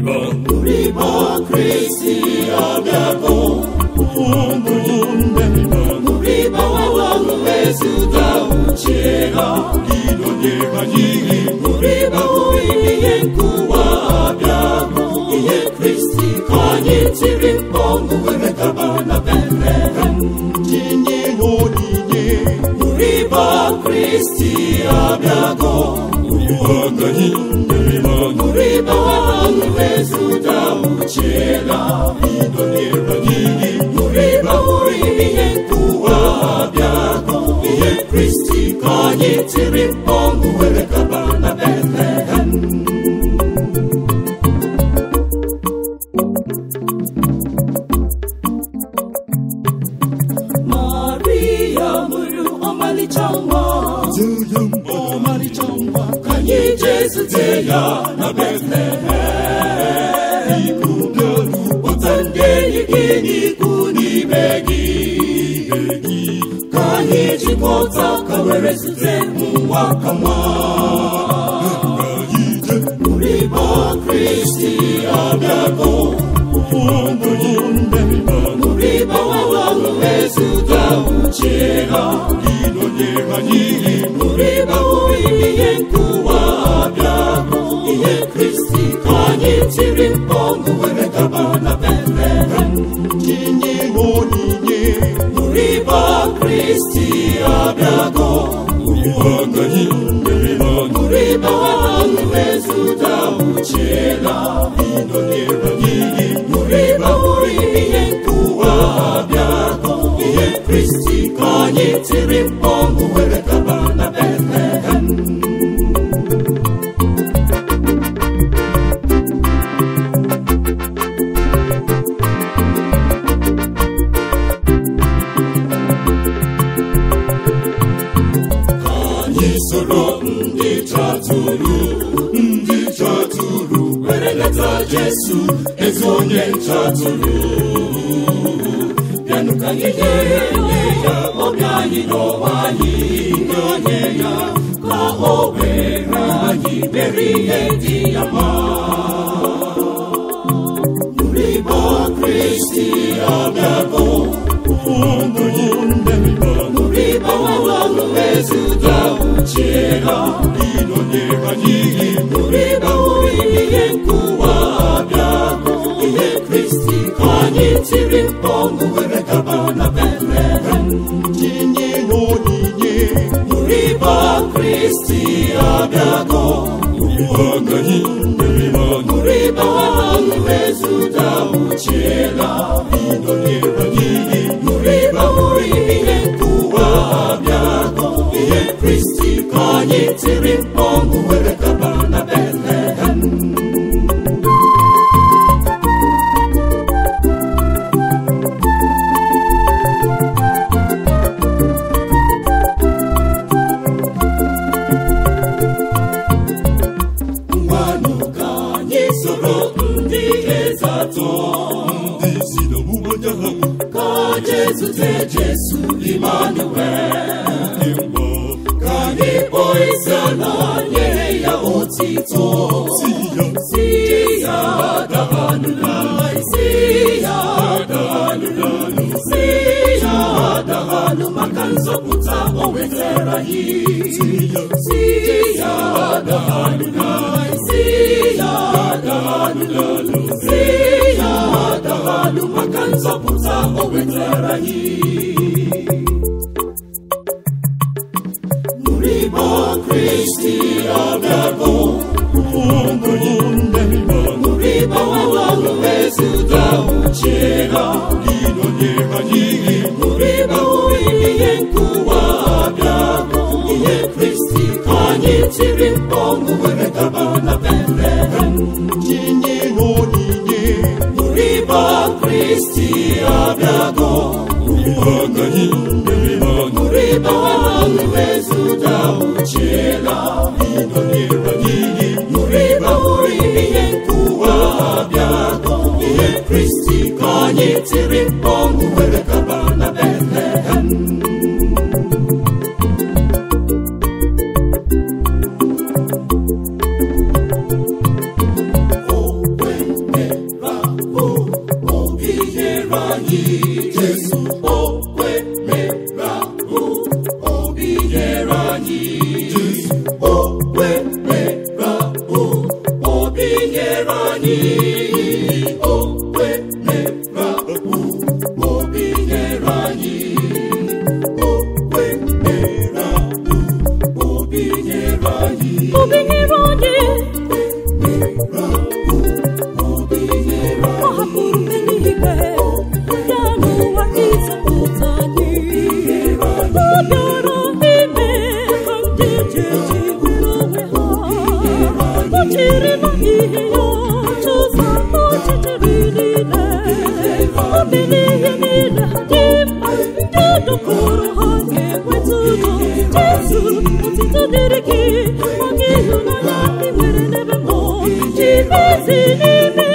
Muriba Kristi abịago, muriba wawangu wezuga uchera, idonyera nyiri. Muriba uimiye nkuwa abịago, ihe Kristi kanye tiri mpongu werekaba na Bethlehem. Jinye honinye, muriba Kristi abịago, muriba wawangu wezuga uchera, idonyera nyiri. Muriba uimiye nkuwa abịago, ihe Kristi kanye tiri mpongu werekaba na Bethlehem. Maria muru omalichangwa, kanye Jesu teya na Bethlehem. Ikugaru otande yikini kunibegi, kanye chikota kawere sute mwakamwa. Muriba Kristi abịago, muriba wawangu wezuga uchera, idonyera nyiri. Muriba uimiye nkuwa abịago, ihe Kristi kanye tiri mpongu werekaba na Bethlehem. Jinye honinye, muriba Kristi abịago, muriba wawangu wezuga uchera, idonyera nyiri. Muriba uimiye nkuwa abịago, ihe Kristi kanye tiri mpongu werekaba na Bethlehem. Soro ndị chatụrụ were leta Jesu, ezi onye nchatụrụ. Bịanụ ka anyị nye ya obi anyị n'ọwa anyị, nye ya ka o were anyị mere ihe dị ya mma. Muriba Kristi abịago, muriba wawangu wezuga uchera, idonyera nyiri. Muriba uimiye nkuwa abịago, ihe Kristi kanye tiri mpongu werekaba na Bethlehem. Jinye honinye, muriba Kristi abịago, muriba wawangu wezuga uchera, idonyera nyiri. Muriba uimiye nkuwa abịago, ihe Kristi kanye tiri mpongu werekaba na Bethlehem. Ngwanụ ka anyị soro ndị eze atọ, ka Jesu te Jesu Emmanuel. Ka anyị kpọọ isiala nye ya otito, si ya dahalula, si ya dahalula, si ya dahalu maka nzọpụta o wetara anyị. Si ya dahalula, si ya dahalula, si ya dahalu maka nzọpụta o wetara anyị. Muriba Kristi abịago, muriba wawangu wezuga uchera, idonyera nyiri. Muriba uimiye nkuwa abịago, ihe Kristi kanye tiri mpongu werekaba na Bethlehem. Jinye honinye, muriba Kristi abịago, muriba wawangu wezuga uchera, idonyera nyiri. Muriba uimiye nkuwa abịago, ihe Kristi kanye tiri mpongu werekaba na Bethlehem. anyị o wetara obi nyere anyị o wetara obi nyere anyị obi nyere anyị ọ hapụrụ eluigwe ya n'ụwa ịzọpụta anyị ọ bịara ime ka ndị jeji nwere onwe ha o jiri na ihe ya chụsa ọchịchịrị niile o mere ihe niile ha dị mma ndị dọkọrọ ha ga-enweta ụlọ Jesu otito dịrị gị maka ịhụnanya ị nwere n'ebe mmụọ jiri ezi n'ime